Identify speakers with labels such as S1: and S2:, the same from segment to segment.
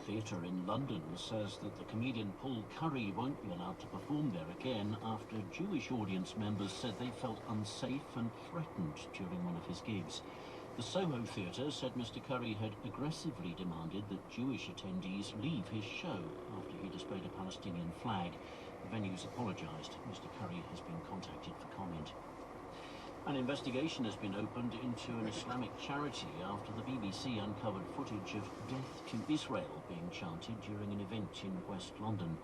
S1: Theatre in London says that the comedian Paul Curry won't be allowed to perform there again after Jewish audience members said they felt unsafe and threatened during one of his gigs. The Soho Theatre said Mr. Curry had aggressively demanded that Jewish attendees leave his show after he displayed a Palestinian flag. The venues apologised. Mr. Curry has been contacted for comment. An investigation has been opened into an Islamic charity after the BBC uncovered footage of "Death to Israel" being chanted during an event in West London.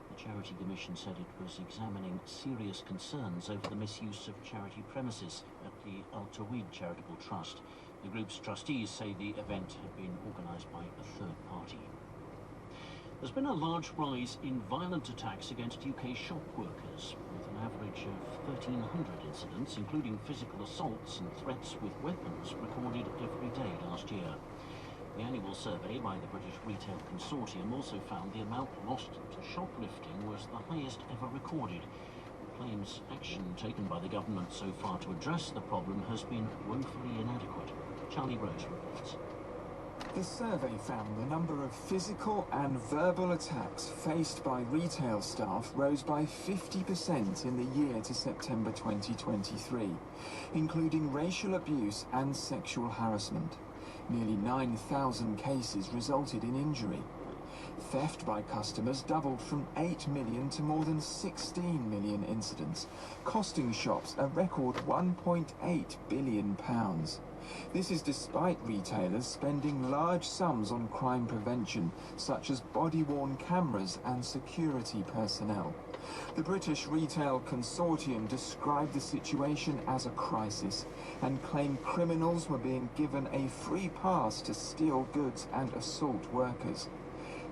S1: The Charity Commission said it was examining serious concerns over the misuse of charity premises at the Al Tawhid Charitable Trust. The group's trustees say the event had been organised by a third party. There's been a large rise in violent attacks against UK shop workers, with an average of 1,300 incidents, including physical assaults and threats with weapons, recorded every day last year. The annual survey by the British Retail Consortium also found the amount lost to shoplifting was the highest ever recorded. It claims action taken by the government so far to address the problem has been woefully inadequate. Charlie Rose reports.
S2: The survey found the number of physical and verbal attacks faced by retail staff rose by 50% in the year to September 2023, including racial abuse and sexual harassment. Nearly 9,000 cases resulted in injury. Theft by customers doubled from 8 million to more than 16 million incidents, costing shops a record £1.8 billion. This is despite retailers spending large sums on crime prevention, such as body-worn cameras and security personnel. The British Retail Consortium described the situation as a crisis and claimed criminals were being given a free pass to steal goods and assault workers.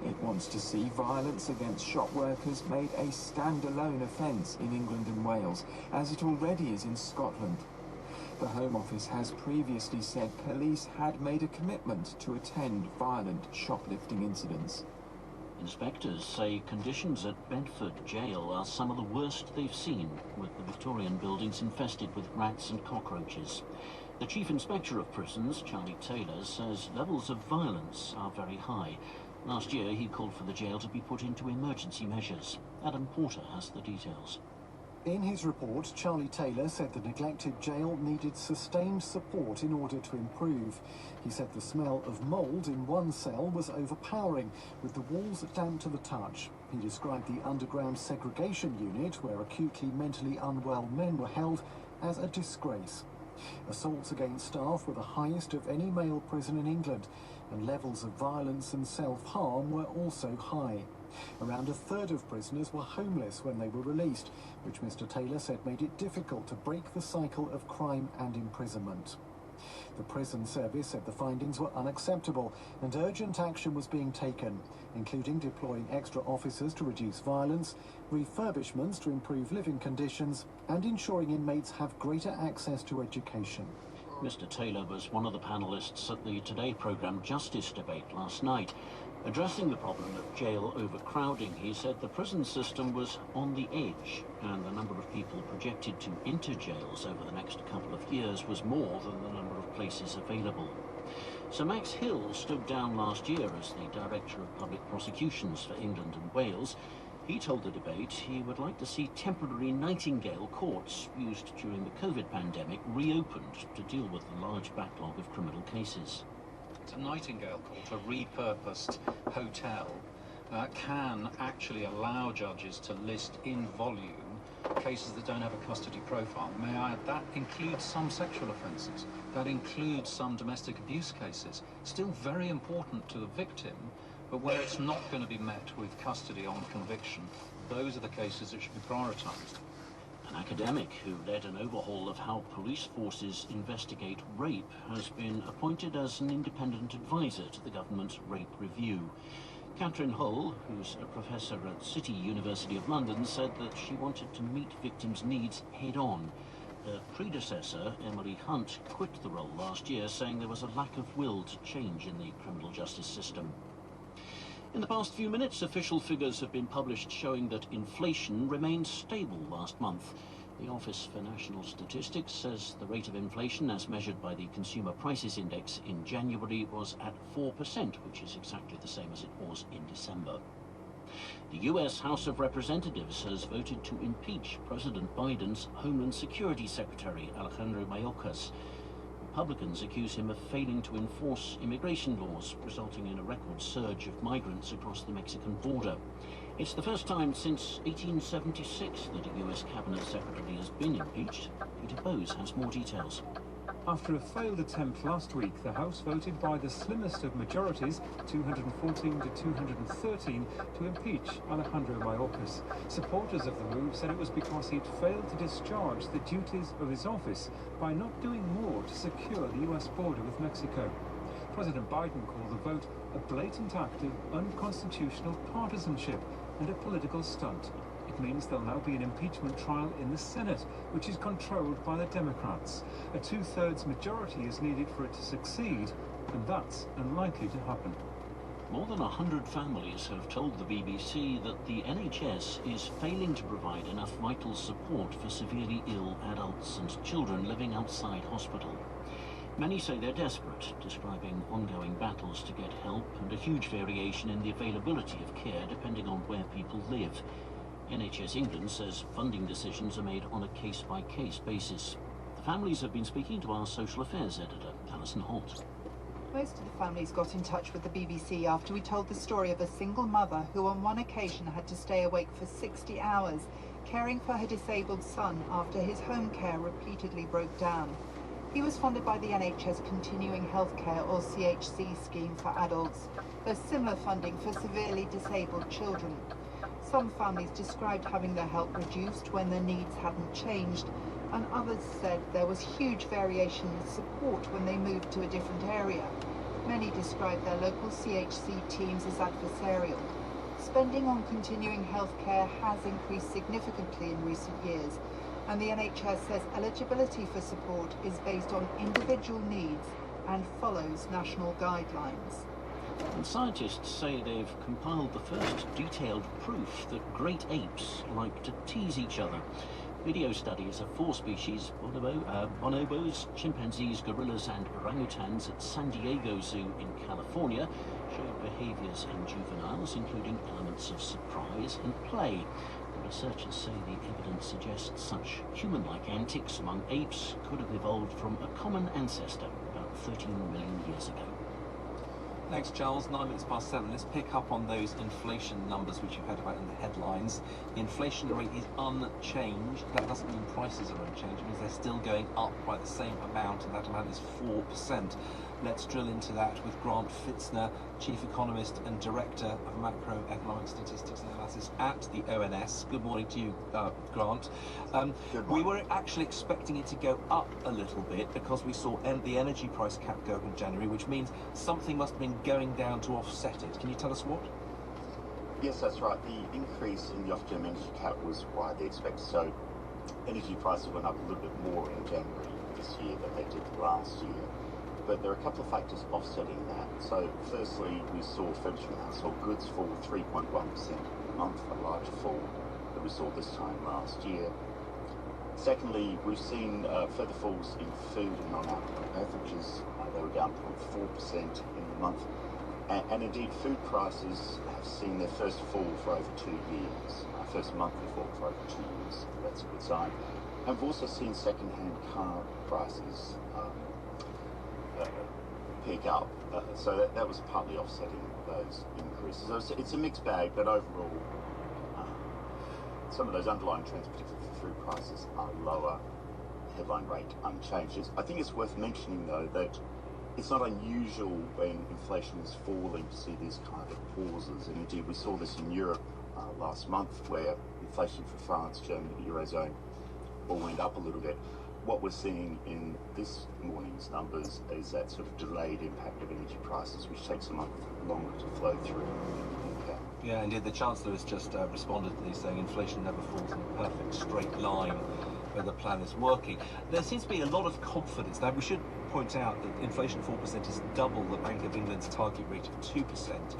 S2: It wants to see violence against shop workers made a standalone offence in England and Wales, as it already is in Scotland. The Home Office has previously said police had made a commitment to attend violent shoplifting incidents.
S1: Inspectors say conditions at Bedford Jail are some of the worst they've seen, with the Victorian buildings infested with rats and cockroaches. The Chief Inspector of Prisons, Charlie Taylor, says levels of violence are very high. Last year he called for the jail to be put into emergency measures. Adam Porter has the details.
S3: In his report, Charlie Taylor said the neglected jail needed sustained support in order to improve. He said the smell of mould in one cell was overpowering, with the walls damp to the touch. He described the underground segregation unit, where acutely mentally unwell men were held, as a disgrace. Assaults against staff were the highest of any male prison in England, and levels of violence and self-harm were also high. Around a third of prisoners were homeless when they were released, which Mr. Taylor said made it difficult to break the cycle of crime and imprisonment. The prison service said the findings were unacceptable and urgent action was being taken, including deploying extra officers to reduce violence, refurbishments to improve living conditions, and ensuring inmates have greater access to education.
S1: Mr. Taylor was one of the panellists at the Today programme Justice Debate last night. Addressing the problem of jail overcrowding, he said the prison system was on the edge and the number of people projected to enter jails over the next couple of years was more than the number of places available. Sir Max Hill stood down last year as the Director of Public Prosecutions for England and Wales. He told the debate he would like to see temporary Nightingale courts used during the COVID pandemic reopened to deal with the large backlog of criminal cases.
S4: A Nightingale court, a repurposed hotel, can actually allow judges to list in volume cases that don't have a custody profile. May I add, that includes some sexual offences, that includes some domestic abuse cases, still very important to the victim, but where it's not going to be met with custody on conviction. Those are the cases that should be prioritised.
S1: An academic who led an overhaul of how police forces investigate rape has been appointed as an independent advisor to the government's rape review. Catherine Hull, who's a professor at City University of London, said that she wanted to meet victims' needs head-on. Her predecessor, Emily Hunt, quit the role last year, saying there was a lack of will to change in the criminal justice system. In the past few minutes, official figures have been published showing that inflation remained stable last month. The Office for National Statistics says the rate of inflation, as measured by the Consumer Prices Index in January, was at 4%, which is exactly the same as it laws in December. The US House of Representatives has voted to impeach President Biden's Homeland Security Secretary, Alejandro Mayorkas. Republicans accuse him of failing to enforce immigration laws, resulting in a record surge of migrants across the Mexican border. It's the first time since 1876 that a US cabinet secretary has been impeached. Peter Bowes has more details.
S2: After a failed attempt last week, the House voted by the slimmest of majorities, 214 to 213, to impeach Alejandro Mayorkas. Supporters of the move said it was because he'd failed to discharge the duties of his office by not doing more to secure the US border with Mexico. President Biden called the vote a blatant act of unconstitutional partisanship and a political stunt. It means there'll now be an impeachment trial in the Senate, which is controlled by the Democrats. A two-thirds majority is needed for it to succeed, and that's unlikely to happen.
S1: More than 100 families have told the BBC that the NHS is failing to provide enough vital support for severely ill adults and children living outside hospital. Many say they're desperate, describing ongoing battles to get help and a huge variation in the availability of care depending on where people live. NHS England says funding decisions are made on a case-by-case basis. The families have been speaking to our social affairs editor, Alison Holt.
S5: Most of the families got in touch with the BBC after we told the story of a single mother who on one occasion had to stay awake for 60 hours, caring for her disabled son after his home care repeatedly broke down. He was funded by the NHS Continuing Healthcare or CHC scheme for adults. There's similar funding for severely disabled children. Some families described having their help reduced when their needs hadn't changed, and others said there was huge variation in support when they moved to a different area. Many described their local CHC teams as adversarial. Spending on continuing healthcare has increased significantly in recent years, and the NHS says eligibility for support is based on individual needs and follows national guidelines.
S1: And scientists say they've compiled the first detailed proof that great apes like to tease each other. Video studies of 4 species, bonobos, chimpanzees, gorillas and orangutans at San Diego Zoo in California, showed behaviours in juveniles, including elements of surprise and play. The researchers say the evidence suggests such human-like antics among apes could have evolved from a common ancestor about 13 million years ago.
S6: Thanks, Charles. 9 minutes past 7. Let's pick up on those inflation numbers which you've heard about in the headlines. The inflation rate is unchanged. That doesn't mean prices are unchanged. It means they're still going up by the same amount, and that amount is 4%. Let's drill into that with Grant Fitzner, Chief Economist and Director of Macroeconomic Statistics and Analysis at the ONS. Good morning to you, Grant. We were actually expecting it to go up a little bit because we saw the energy price cap go up in January, which means something must have been going down to offset it. Can you tell us what?
S7: Yes, that's right. The increase in the Ofgem energy cap was widely expected. So energy prices went up a little bit more in January this year than they did last year. But there are a couple of factors offsetting that. So firstly, we saw furniture and household goods fall 3.1% a month, a larger fall than we saw this time last year. Secondly, we've seen further falls in food and non-alcoholic beverages. They were down 0.4% in the month. And indeed, food prices have seen their first fall for over 2 years. First monthly fall for over 2 years. That's a good sign. And we've also seen second-hand car prices pick up. So that was partly offsetting those increases. So it's a mixed bag, but overall, some of those underlying trends, particularly for food prices, are lower. Headline rate unchanged. I think it's worth mentioning, though, that it's not unusual when inflation is falling to see these kind of pauses. And indeed, we saw this in Europe last month, where inflation for France, Germany, the Eurozone all went up a little bit. What we're seeing in this morning's numbers is that sort of delayed impact of energy prices, which takes a month longer to flow through.
S6: Yeah, indeed. The Chancellor has just responded to these, saying inflation never falls in a perfect straight line where the plan is working. There seems to be a lot of confidence. Now, we should point out that inflation 4% is double the Bank of England's target rate of 2%,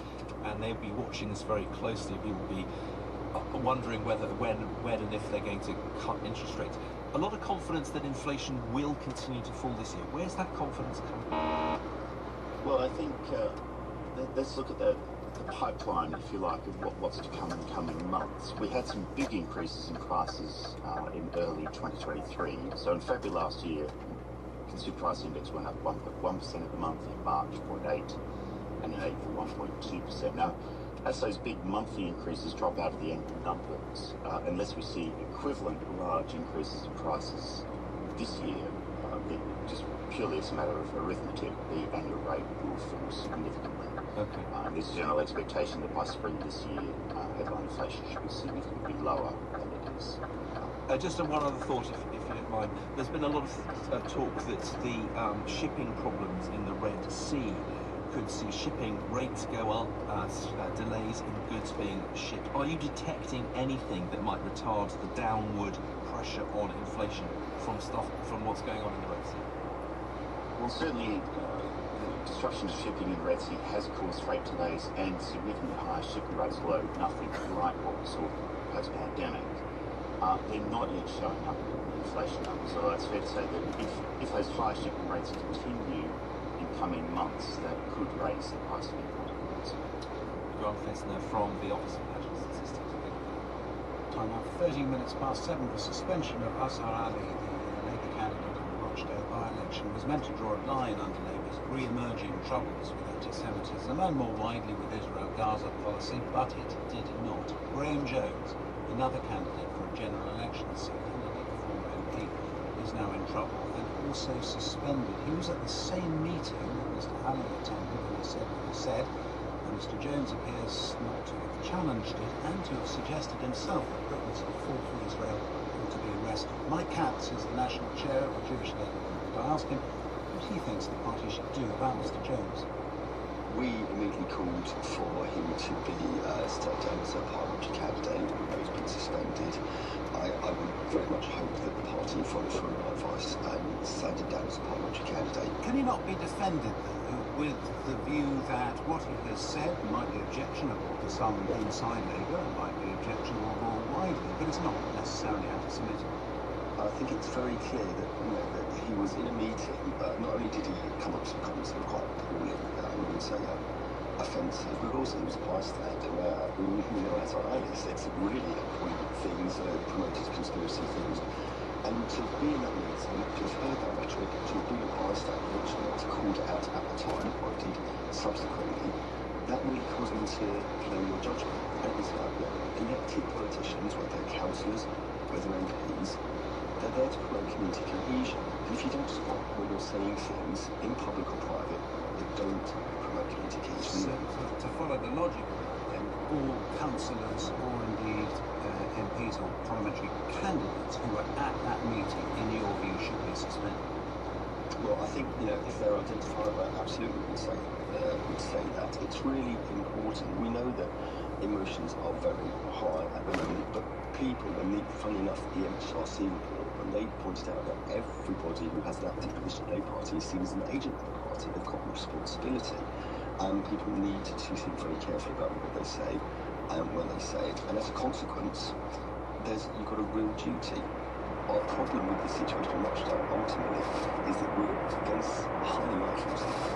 S6: and they'll be watching this very closely. We will be wondering whether, when and if they're going to cut interest rates. A lot of confidence that inflation will continue to fall this year. Where's that confidence coming from?
S7: Well, I think let's look at the pipeline, if you like, of what's to come in the coming months. We had some big increases in prices in early 2023. So in February last year, consumer price index went up 1.1% of the month, in March 0.8%, and in April 1.2%. Now, as those big monthly increases drop out of the annual numbers, unless we see equivalent large increases in prices this year, just purely as a matter of arithmetic, the annual rate will fall significantly.
S6: Okay.
S7: There's a general expectation that by spring this year, headline inflation should be significantly lower than it is.
S6: Just one other thought, if you don't mind. There's been a lot of talk that the shipping problems in the Red Sea could see shipping rates go up, delays in goods being shipped. Are you detecting anything that might retard the downward pressure on inflation from what's going on in the Red Sea?
S7: Well, certainly the disruption to shipping in the Red Sea has caused freight delays and significantly higher shipping rates, although nothing like what we saw post-pandemic. They're not yet showing up in inflation numbers, although it's fair to say that if those high shipping rates continue in coming months, that could raise the price of imported goods.
S6: Grant Fessner from the Office of National Statistics.
S8: Time now, 13 minutes past 7. The suspension of Azhar Ali, the Labour candidate in the Rochdale by-election, was meant to draw a line under Labour's re-emerging troubles with anti-Semitism and more widely with Israel-Gaza policy, but it did not. Graham Jones, another candidate for a general election seat and a former MP, is now in trouble and also suspended. He was at the same meeting that Mr. Ali attended when he said what he said, and Mr. Jones appears not to have challenged it and to have suggested himself that Britons who fought for Israel ought to be arrested. Mike Katz is the national chair of the Jewish Labour Movement. I asked him what he thinks the party should do about Mr. Jones.
S9: We immediately called for him to be stepped down as a parliamentary candidate, even though he's been suspended. I would very much hope that the party followed through on advice and sent him down as a parliamentary candidate.
S8: Can he not be defended, though, with the view that what he has said might be objectionable to some inside Labour and might be objectionable more widely, but it's not necessarily anti-Semitic?
S9: I think it's very clear that, that he was in a meeting. Not only did he come up with some comments that were quite appalling, I wouldn't say offensive, but also he was a bystander where, as I said some really appalling things, promoted conspiracy things. And to be in that meeting, to have heard that rhetoric, to be a bystander, which was called out at the time, or indeed subsequently, that really caused him to play your judgment. And it's like elected politicians, whether they're councillors, whether MPs, they're there to promote community cohesion. And if you don't stop when you're saying things in public or private that don't promote community cohesion.
S8: So to follow the logic of it, then, all councillors or indeed MPs or parliamentary candidates who were at that meeting, in your view, should be suspended?
S9: Well, I think, if they're identifiable, absolutely would say that. It's really important. We know that emotions are very high at the moment, but people, funny enough, the MHRC report, when they pointed out that everybody who has an active position in the Labour Party is seen as an agent of the party, they've got responsibility. And people need to think very carefully about what they say and when they say it. And as a consequence, you've got a real duty. Our problem with the situation in Rochdale ultimately is that we're against highly likely to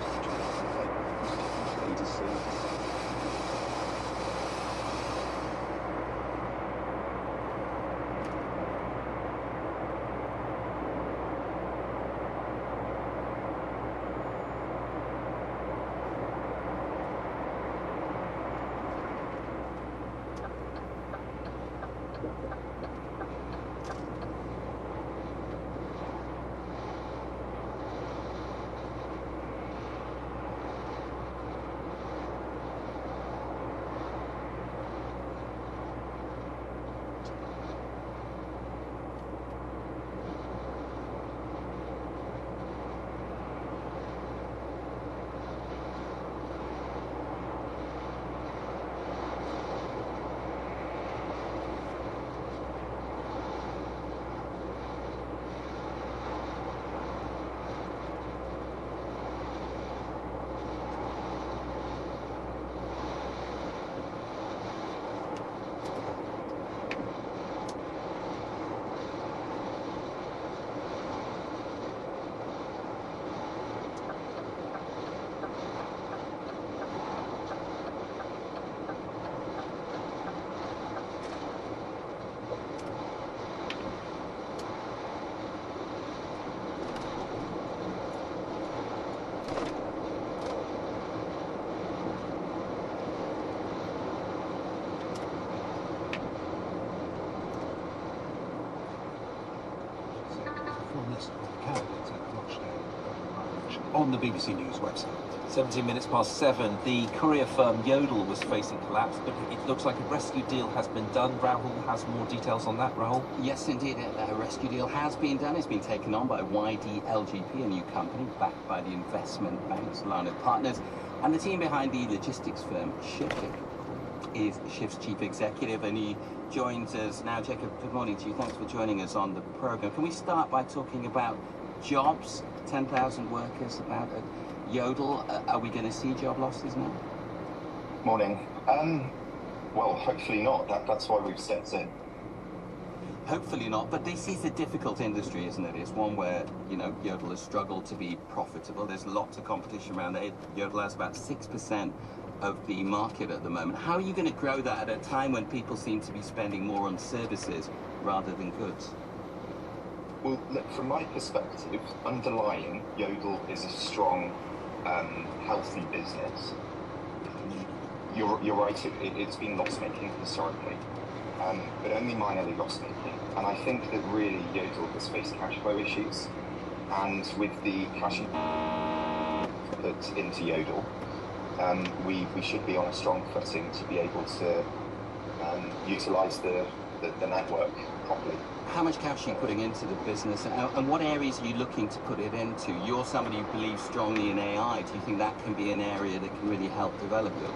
S8: candidate at Rochdale by-election on the BBC News website.
S6: 17 minutes past 7, the courier firm Yodel was facing collapse, but it looks like a rescue deal has been done. Rahul has more details on that. Rahul?
S10: Yes, indeed, a rescue deal has been done. It's been taken on by YDLGP, a new company backed by the investment banks, Larned Partners, and the team behind the logistics firm Shift is Shift's chief executive, and he joins us now. Jacob, good morning to you. Thanks for joining us on the programme. Can we start by talking about jobs? 10,000 workers about at Yodel. Are we going to see job losses now?
S9: Morning. Well, hopefully not. That's why we've stepped in.
S10: Hopefully not, but this is a difficult industry, isn't it? It's one where, you know, Yodel has struggled to be profitable. There's lots of competition around there. Yodel has about 6% of the market at the moment. How are you going to grow that at a time when people seem to be spending more on services rather than goods?
S9: Well, look, from my perspective, underlying, Yodel is a strong, healthy business. You're right, it's been loss-making historically, but only minorly loss-making. And I think that really Yodel has faced cash flow issues, and with the cash put into Yodel, we should be on a strong footing to be able to utilise the network properly.
S10: How much cash are you putting into the business, and what areas are you looking to put it into? You're somebody who believes strongly in AI. Do you think that can be an area that can really help develop it?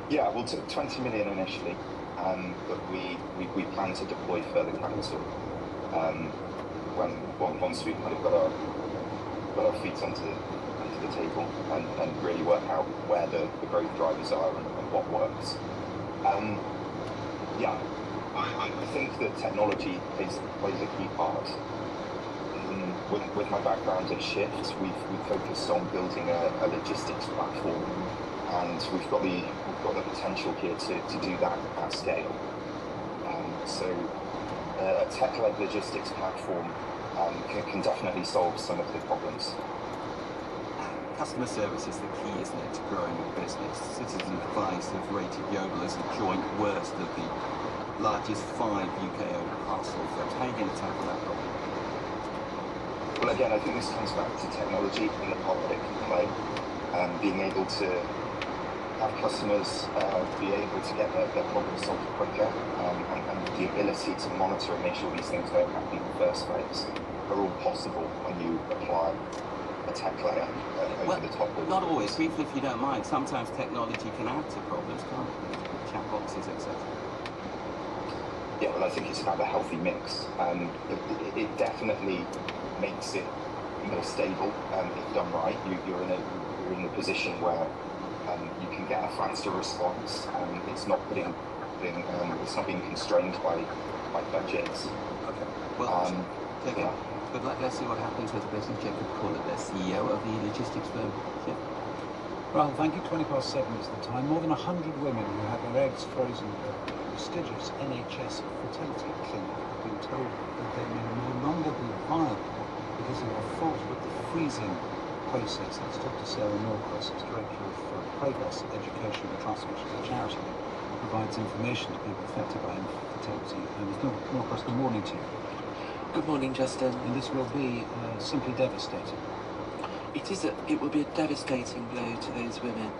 S9: Yeah, well, 20 million initially, but we plan to deploy further capital once we've kind of got our feet onto the table and really work out where the growth drivers are and what works. Yeah. I think that technology plays a key part. With my background at Shift, we've focused on building a logistics platform, and we've got the potential here to do that at scale. So a tech-led logistics platform can definitely solve some of the problems.
S10: Customer service is the key, isn't it, to growing a business? Citizen Advice have rated Yodel as the joint worst of the largest 5 UK-owned parcel firms. How are you going to tackle that problem?
S9: Well, again, I think this comes back to technology and the part that it can play. Being able to have customers be able to get their problems solved quicker, and the ability to monitor and make sure these things don't happen in the first place are all possible when you apply a tech layer over the top of.
S10: Not always, briefly if you don't mind. Sometimes technology can add to problems, can't it? Chat boxes, etc.
S9: Yeah, well, I think it's about the healthy mix. It definitely makes it more stable if done right. You're in a position where you can get a faster response. It's not it's not being constrained by budgets.
S10: Okay. Well, Jacob, good luck. Let's see what happens with the business. Jacob Corlett, the CEO of the logistics firm. Yeah.
S8: Well, thank you. 7:20 is the time. More than 100 women who had their eggs frozen at a prestigious NHS fertility clinic have been told that they may no longer be viable because of a fault with the freezing process. That's Dr. Sarah Norcross, who's Director of Progress Education Trust, which is a charity that provides information to people affected by infertility. And Ms. Norcross, good morning to you.
S11: Good morning, Justin.
S8: And this will be simply devastating.
S11: It will be a devastating blow to those women.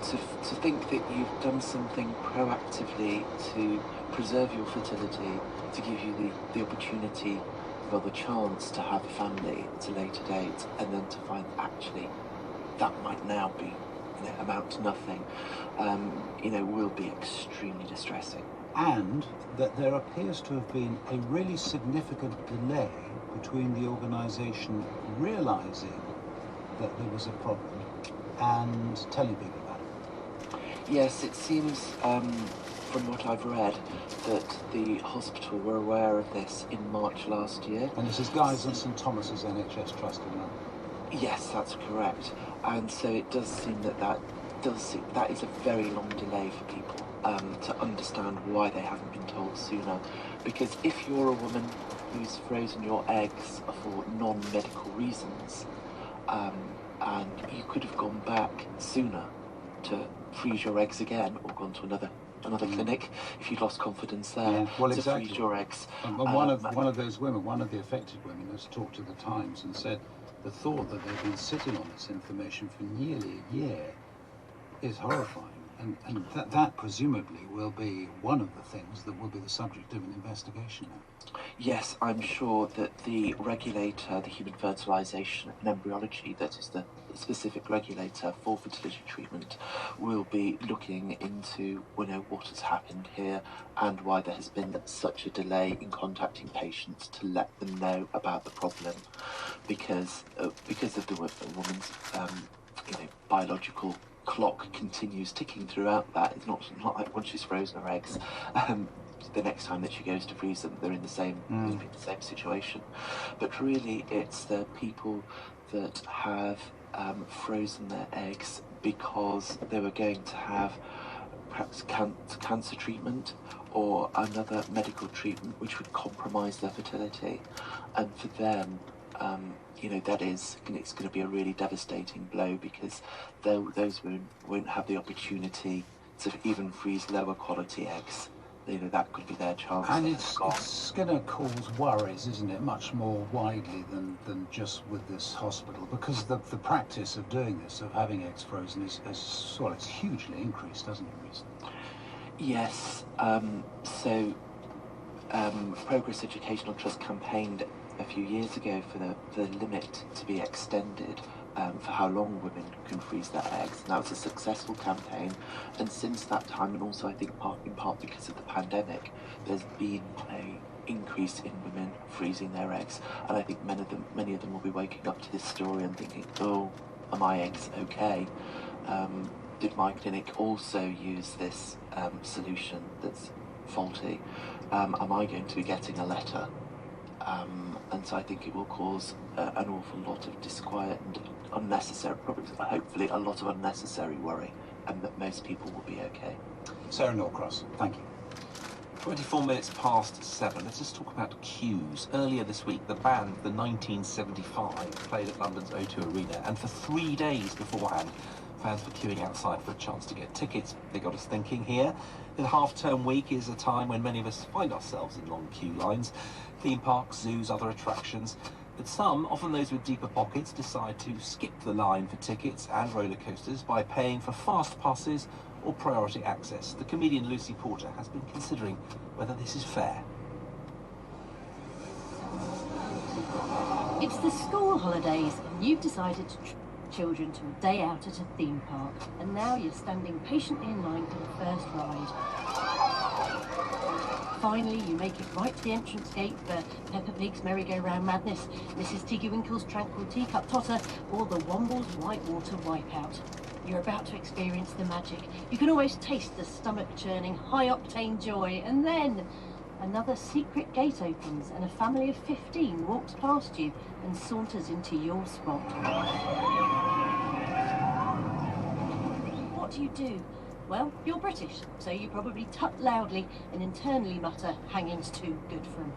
S11: To think that you've done something proactively to preserve your fertility, to give you the opportunity, well, the chance to have a family at a later date, and then to find actually that might now be, amount to nothing, will be extremely distressing.
S8: And that there appears to have been a really significant delay between the organisation realising that there was a problem and telling people about it.
S11: Yes, it seems, from what I've read, that the hospital were aware of this in March last year.
S8: And this is Guy's and St Thomas's NHS Trust in London.
S11: Yes, that's correct. And so it does seem that is a very long delay for people to understand why they haven't been told sooner. Because if you're a woman who's frozen your eggs for non-medical reasons, and you could have gone back sooner to freeze your eggs again or gone to another another clinic if you'd lost confidence there.
S8: Yeah, well,
S11: to
S8: exactly.
S11: freeze your eggs.
S8: And one of those women, one of the affected women, has talked to the Times and said the thought that they've been sitting on this information for nearly a year is horrifying. And that presumably will be one of the things that will be the subject of an investigation now.
S11: Yes, I'm sure that the regulator, the Human Fertilisation and Embryology, that is the specific regulator for fertility treatment, will be looking into what has happened here and why there has been such a delay in contacting patients to let them know about the problem, because of the woman's biological clock continues ticking throughout that. It's not like once she's frozen her eggs, the next time that she goes to freeze them, they're in the same situation. But really, it's the people that have frozen their eggs because they were going to have perhaps cancer treatment or another medical treatment which would compromise their fertility, and for them, it's going to be a really devastating blow, because those women won't have the opportunity to even freeze lower quality eggs. That could be their chance.
S8: And it's going to cause worries, isn't it, much more widely than just with this hospital, because the practice of doing this, of having eggs frozen, it's hugely increased, hasn't it, recently?
S11: Yes. Progress Educational Trust campaigned a few years ago for the limit to be extended for how long women can freeze their eggs. And that was a successful campaign, and since that time, and also I think in part because of the pandemic, there's been an increase in women freezing their eggs, and I think many of them will be waking up to this story and thinking, oh, are my eggs okay? Did my clinic also use this solution that's faulty? Am I going to be getting a letter? And so I think it will cause an awful lot of disquiet and hopefully a lot of unnecessary worry, and that most people will be okay.
S8: Sarah Norcross, thank you.
S6: 24 minutes past 7. Let's just talk about queues. Earlier this week, the band, the 1975, played at London's O2 Arena, and for 3 days beforehand, fans were queuing outside for a chance to get tickets. They got us thinking here. The half-term week is a time when many of us find ourselves in long queue lines. Theme parks, zoos, other attractions. But some, often those with deeper pockets, decide to skip the line for tickets and roller coasters by paying for fast passes or priority access. The comedian Lucy Porter has been considering whether this is fair.
S12: It's the school holidays, and you've decided to treat children to a day out at a theme park, and now you're standing patiently in line for the first ride. Finally, you make it right to the entrance gate for Peppa Pig's Merry-Go-Round Madness, Mrs. Tiggy Winkle's Tranquil Teacup Totter, or the Womble's Whitewater Wipeout. You're about to experience the magic. You can almost taste the stomach-churning, high-octane joy, and then another secret gate opens and a family of 15 walks past you and saunters into your spot. What do? Well, you're British, so you probably tut loudly and internally mutter, hanging's too good for 'em.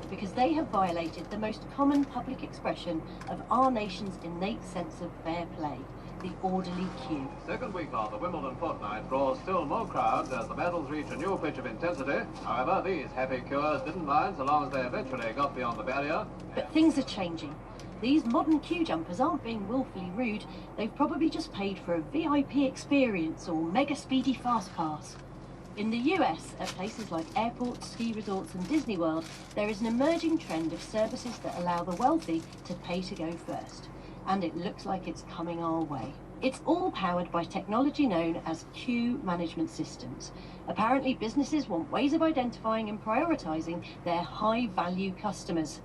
S12: Because they have violated the most common public expression of our nation's innate sense of fair play, the orderly queue.
S13: Second week of the Wimbledon fortnight draws still more crowds as the battles reach a new pitch of intensity. However, these happy queuers didn't mind so long as they eventually got beyond the barrier.
S12: But things are changing. These modern queue jumpers aren't being willfully rude. They've probably just paid for a VIP experience or mega speedy fast pass. In the US, at places like airports, ski resorts and Disney World, there is an emerging trend of services that allow the wealthy to pay to go first. And it looks like it's coming our way. It's all powered by technology known as queue management systems. Apparently, businesses want ways of identifying and prioritising their high-value customers.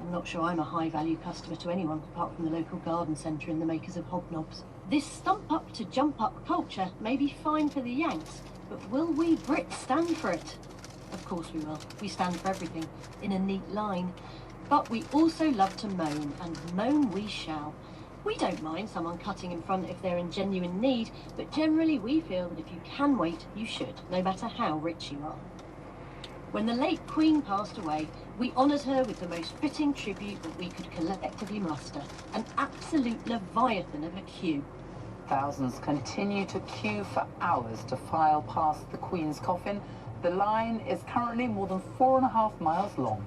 S12: I'm not sure I'm a high-value customer to anyone, apart from the local garden centre and the makers of hobnobs. This stump-up to jump-up culture may be fine for the Yanks, but will we Brits stand for it? Of course we will. We stand for everything, in a neat line. But we also love to moan, and moan we shall. We don't mind someone cutting in front if they're in genuine need, but generally we feel that if you can wait, you should, no matter how rich you are. When the late Queen passed away, we honoured her with the most fitting tribute that we could collectively muster, an absolute leviathan of a queue.
S14: Thousands continue to queue for hours to file past the Queen's coffin. The line is currently more than 4.5 miles long.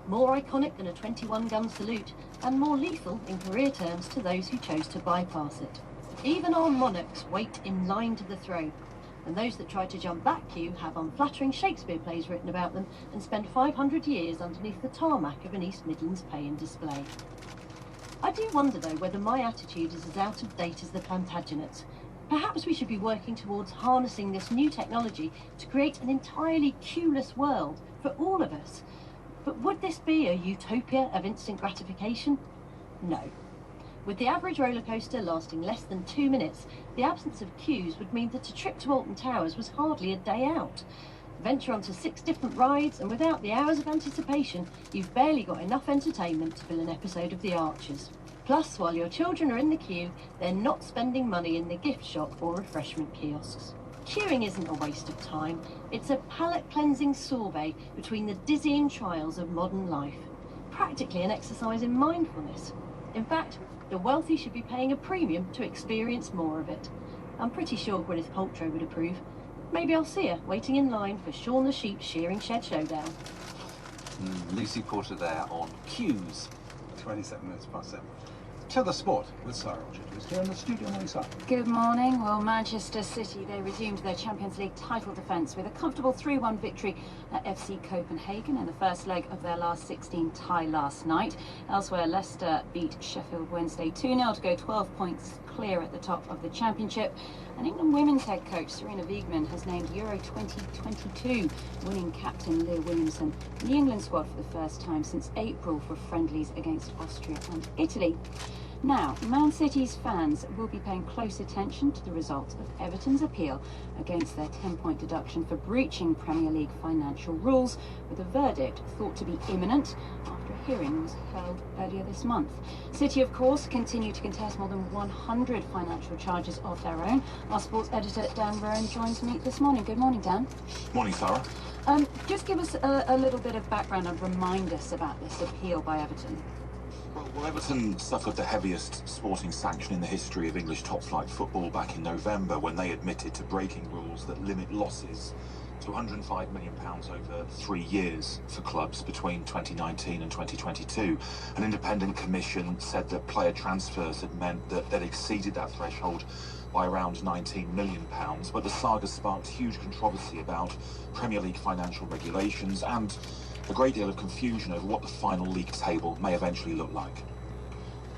S12: More iconic than a 21-gun salute, and more lethal in career terms to those who chose to bypass it. Even our monarchs wait in line to the throne, and those that try to jump that queue have unflattering Shakespeare plays written about them and spend 500 years underneath the tarmac of an East Midlands pay-and display. I do wonder, though, whether my attitude is as out of date as the Plantagenets. Perhaps we should be working towards harnessing this new technology to create an entirely queueless world for all of us. But would this be a utopia of instant gratification? No. With the average roller coaster lasting less than 2 minutes, the absence of queues would mean that a trip to Alton Towers was hardly a day out. Venture onto 6 different rides, and without the hours of anticipation, you've barely got enough entertainment to fill an episode of The Archers. Plus, while your children are in the queue, they're not spending money in the gift shop or refreshment kiosks. Queuing isn't a waste of time, it's a palate-cleansing sorbet between the dizzying trials of modern life. Practically an exercise in mindfulness. In fact, the wealthy should be paying a premium to experience more of it. I'm pretty sure Gwyneth Paltrow would approve. Maybe I'll see her waiting in line for Shaun the Sheep's Shearing Shed Showdown.
S6: Lucy Porter there on queues.
S8: 27 minutes past 7. To the sport with Sarah Orchard, who's here in the studio. Morning, Sarah.
S15: Good morning. Well, Manchester City, they resumed their Champions League title defence with a comfortable 3-1 victory at FC Copenhagen in the first leg of their last 16 tie last night. Elsewhere, Leicester beat Sheffield Wednesday 2-0 to go 12 points clear at the top of the championship. And England women's head coach Sarina Wiegman has named Euro 2022 winning captain Leah Williamson in the England squad for the first time since April for friendlies against Austria and Italy. Now, Man City's fans will be paying close attention to the result of Everton's appeal against their 10-point deduction for breaching Premier League financial rules, with a verdict thought to be imminent after a hearing was held earlier this month. City, of course, continue to contest more than 100 financial charges of their own. Our sports editor, Dan Rowan, joins me this morning. Good morning, Dan.
S16: Morning, Sarah.
S15: Just give us a little bit of background and remind us about this appeal by Everton.
S16: Well, Everton suffered the heaviest sporting sanction in the history of English top-flight football back in November when they admitted to breaking rules that limit losses to £105 million over 3 years for clubs between 2019 and 2022. An independent commission said that player transfers had meant that they'd exceeded that threshold by around £19 million, but the saga sparked huge controversy about Premier League financial regulations and a great deal of confusion over what the final league table may eventually look like.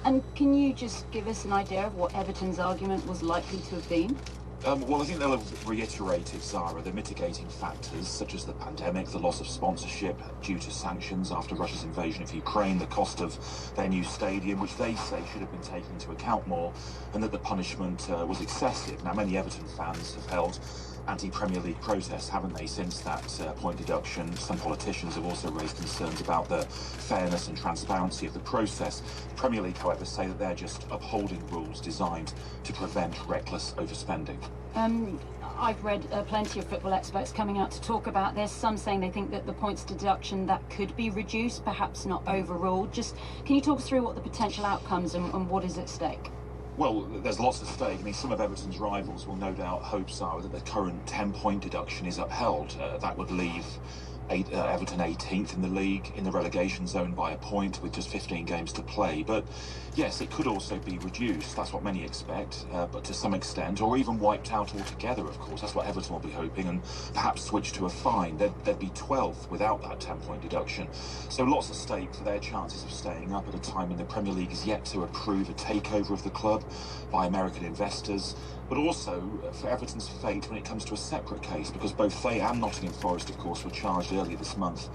S15: And can you just give us an idea of what Everton's argument was likely to have been?
S16: Well, I think they'll have reiterated, Zara, the mitigating factors such as the pandemic, the loss of sponsorship due to sanctions after Russia's invasion of Ukraine, the cost of their new stadium, which they say should have been taken into account more, and that the punishment was excessive. Now, many Everton fans have held anti-Premier League protests, haven't they, since that point deduction. Some politicians have also raised concerns about the fairness and transparency of the process. The Premier League, however, say that they're just upholding rules designed to prevent reckless overspending.
S15: I've read plenty of football experts coming out to talk about this, some saying they think that the points deduction that could be reduced, perhaps not overruled. Just can you talk us through what the potential outcomes and what is at stake?
S16: Well, there's lots at stake. I mean, some of Everton's rivals will no doubt hope, Sarah, that the current 10-point deduction is upheld. That would leave Everton 18th in the league, in the relegation zone by a point, with just 15 games to play. But yes, it could also be reduced. That's what many expect, but to some extent, or even wiped out altogether, of course. That's what Everton will be hoping, and perhaps switch to a fine. They'd be 12th without that 10-point deduction. So lots at stake for their chances of staying up at a time when the Premier League is yet to approve a takeover of the club by American investors, but also for Everton's fate when it comes to a separate case, because both they and Nottingham Forest, of course, were charged earlier this month,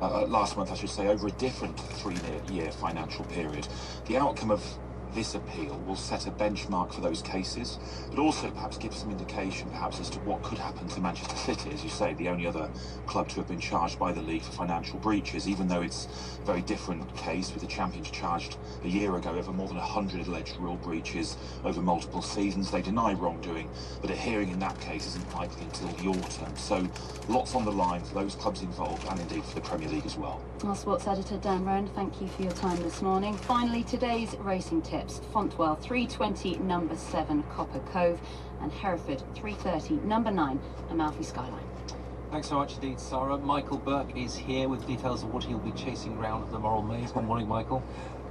S16: last month I should say, over a different 3-year financial period. The outcome of this appeal will set a benchmark for those cases, but also perhaps give some indication perhaps as to what could happen to Manchester City, as you say, the only other club to have been charged by the league for financial breaches, even though it's a very different case, with the champions charged a year ago over more than 100 alleged rule breaches over multiple seasons. They deny wrongdoing, but a hearing in that case isn't likely until the autumn. So lots on the line for those clubs involved, and indeed for the Premier League as well.
S15: Our sports editor Dan Rowan, thank you for your time this morning. Finally, today's racing tip. Steps, Fontwell 320 number 7 Copper Cove, and Hereford 330 number 9 Amalfi Skyline.
S6: Thanks so much indeed, Sarah. Michael Burke is here with details of what he'll be chasing around at the Moral Maze. Good morning, Michael.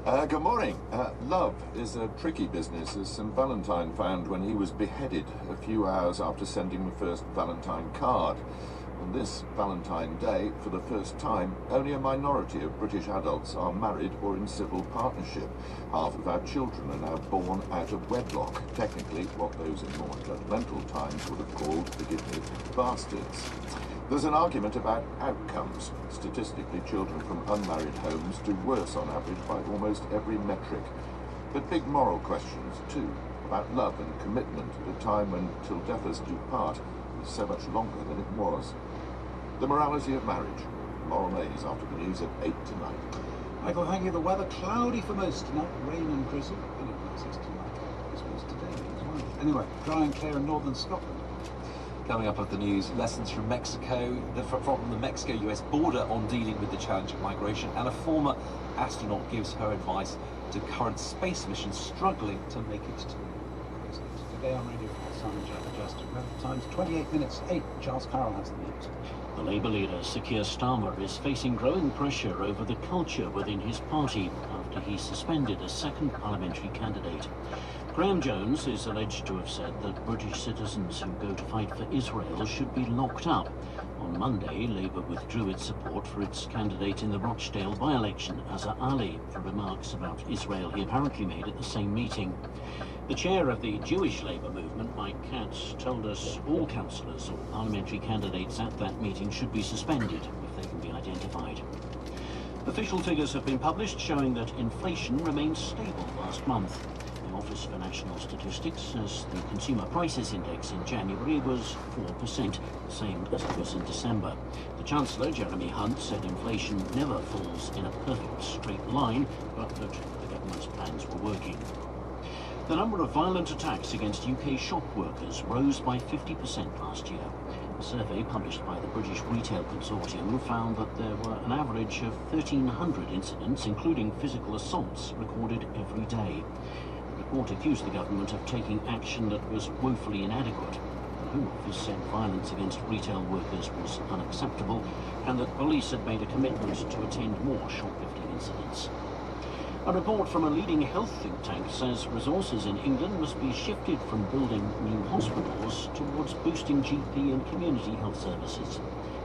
S17: Good morning. Love is a tricky business, as St. Valentine found when he was beheaded a few hours after sending the first Valentine card. On this Valentine Day, for the first time, only a minority of British adults are married or in civil partnership. Half of our children are now born out of wedlock, technically what those in more judgmental times would have called, forgive me, bastards. There's an argument about outcomes. Statistically, children from unmarried homes do worse on average by almost every metric. But big moral questions, too, about love and commitment at a time when till death us do part is so much longer than it was. The morality of marriage. Moral Maze after the news at 8 tonight.
S8: Michael, thank you. The weather cloudy for most tonight, rain and drizzle. Anyway, 6 tonight. I suppose today as well. Anyway, dry and clear in northern Scotland.
S6: Coming up at the news, lessons from Mexico, from the Mexico-US border on dealing with the challenge of migration, and a former astronaut gives her advice to current space missions struggling to make it to the space. Today on Radio 4, Simon Justin. Times 28 minutes 8. Charles Carroll has the news.
S1: The Labour leader, Sir Keir Starmer, is facing growing pressure over the culture within his party after he suspended a second parliamentary candidate. Graham Jones is alleged to have said that British citizens who go to fight for Israel should be locked up. On Monday, Labour withdrew its support for its candidate in the Rochdale by-election, Azhar Ali, for remarks about Israel he apparently made at the same meeting. The chair of the Jewish Labour movement, Mike Katz, told us all councillors or parliamentary candidates at that meeting should be suspended if they can be identified. Official figures have been published showing that inflation remained stable last month. The Office for National Statistics says the Consumer Prices Index in January was 4%, the same as it was in December. The Chancellor, Jeremy Hunt, said inflation never falls in a perfect straight line, but that the government's plans were working. The number of violent attacks against UK shop workers rose by 50% last year. A survey published by the British Retail Consortium found that there were an average of 1,300 incidents, including physical assaults, recorded every day. The report accused the government of taking action that was woefully inadequate. The Home Office said violence against retail workers was unacceptable and that police had made a commitment to attend more shoplifting incidents. A report from a leading health think tank says resources in England must be shifted from building new hospitals towards boosting GP and community health services.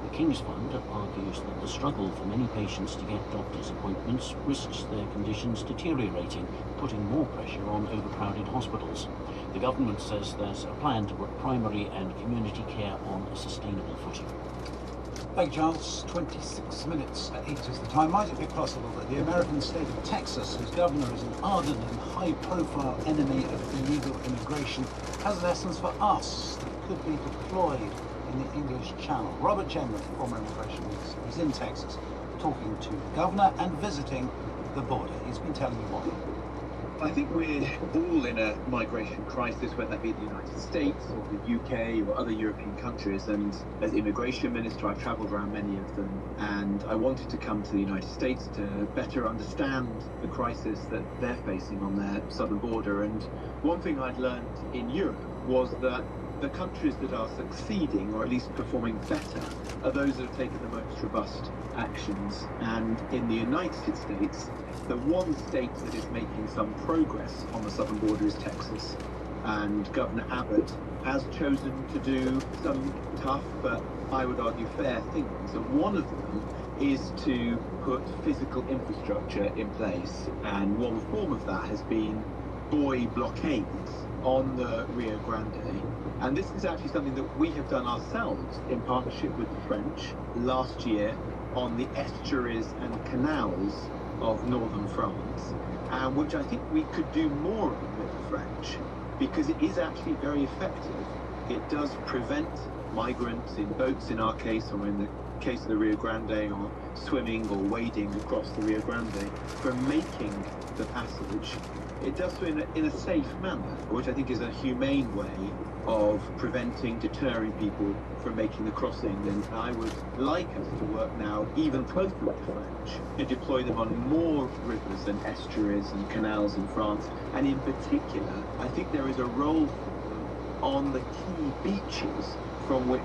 S1: The King's Fund argues that the struggle for many patients to get doctor's appointments risks their conditions deteriorating, putting more pressure on overcrowded hospitals. The government says there's a plan to put primary and community care on a sustainable footing.
S8: Thank you, Charles. 26 minutes at 8 is the time. Might it be possible that the American state of Texas, whose governor is an ardent and high-profile enemy of illegal immigration, has lessons for us that could be deployed in the English Channel? Robert General, former immigration minister, is in Texas talking to the governor and visiting the border. He's been telling me why.
S18: I think we're all in a migration crisis, whether that be the United States or the UK or other European countries. And as immigration minister, I've travelled around many of them, and I wanted to come to the United States to better understand the crisis that they're facing on their southern border. And one thing I'd learned in Europe was that the countries that are succeeding, or at least performing better, are those that have taken the most robust actions. And in the United States, the one state that is making some progress on the southern border is Texas. And Governor Abbott has chosen to do some tough, but I would argue fair things. And one of them is to put physical infrastructure in place. And one form of that has been buoy blockades on the Rio Grande. And this is actually something that we have done ourselves in partnership with the French last year on the estuaries and canals of northern France, and which I think we could do more of with the French, because it is actually very effective. It does prevent migrants in boats, in our case, or in the case of the Rio Grande, or swimming or wading across the Rio Grande, from making the passage it does so in a safe manner, which I think is a humane way of preventing, deterring people from making the crossing. And I would like us to work now even closer with the French and deploy them on more rivers and estuaries and canals in France. And in particular, I think there is a role for them on the key beaches from which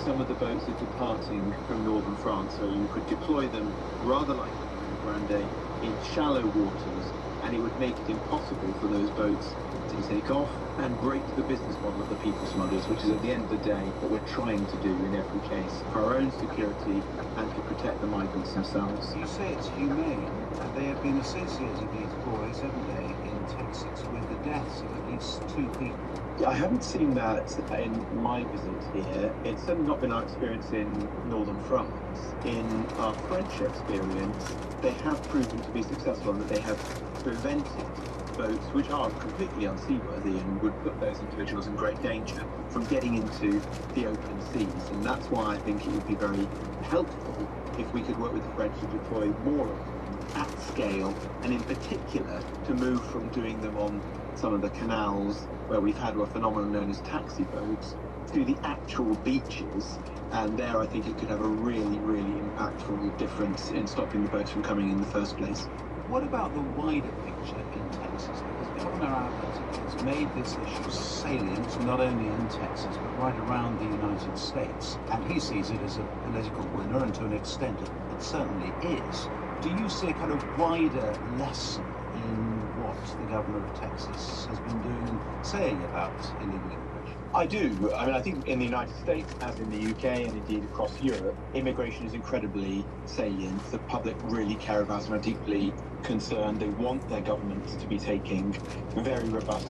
S18: some of the boats are departing from northern France. So you could deploy them rather like Rio Grande in shallow waters, and it would make it impossible for those boats to take off and break the business model of the people smugglers, which is at the end of the day what we're trying to do in every case for our own security and to protect the migrants themselves.
S8: You say it's humane. They have been associated, these boys, haven't they, in Texas with the deaths of at least 2 people.
S18: I haven't seen that in my visit here. It's certainly not been our experience in northern France. In our French experience, they have proven to be successful in that they have prevented boats which are completely unseaworthy and would put those individuals in great danger from getting into the open seas. And that's why I think it would be very helpful if we could work with the French to deploy more of them at scale, and in particular to move from doing them on some of the canals where we've had a phenomenon known as taxi boats to the actual beaches. And there I think it could have a really, really impactful difference in stopping the boats from coming in the first place.
S8: What about the wider picture in Texas? Because Governor Abbott has made this issue salient not only in Texas but right around the United States, and he sees it as a political winner, and to an extent it certainly is. Do you see a kind of wider lesson in what the governor of Texas has been doing and saying about illegal immigration?
S18: I do. I mean, I think in the United States, as in the UK and indeed across Europe, immigration is incredibly salient. The public really care about it and are deeply concerned. They want their governments to be taking very robust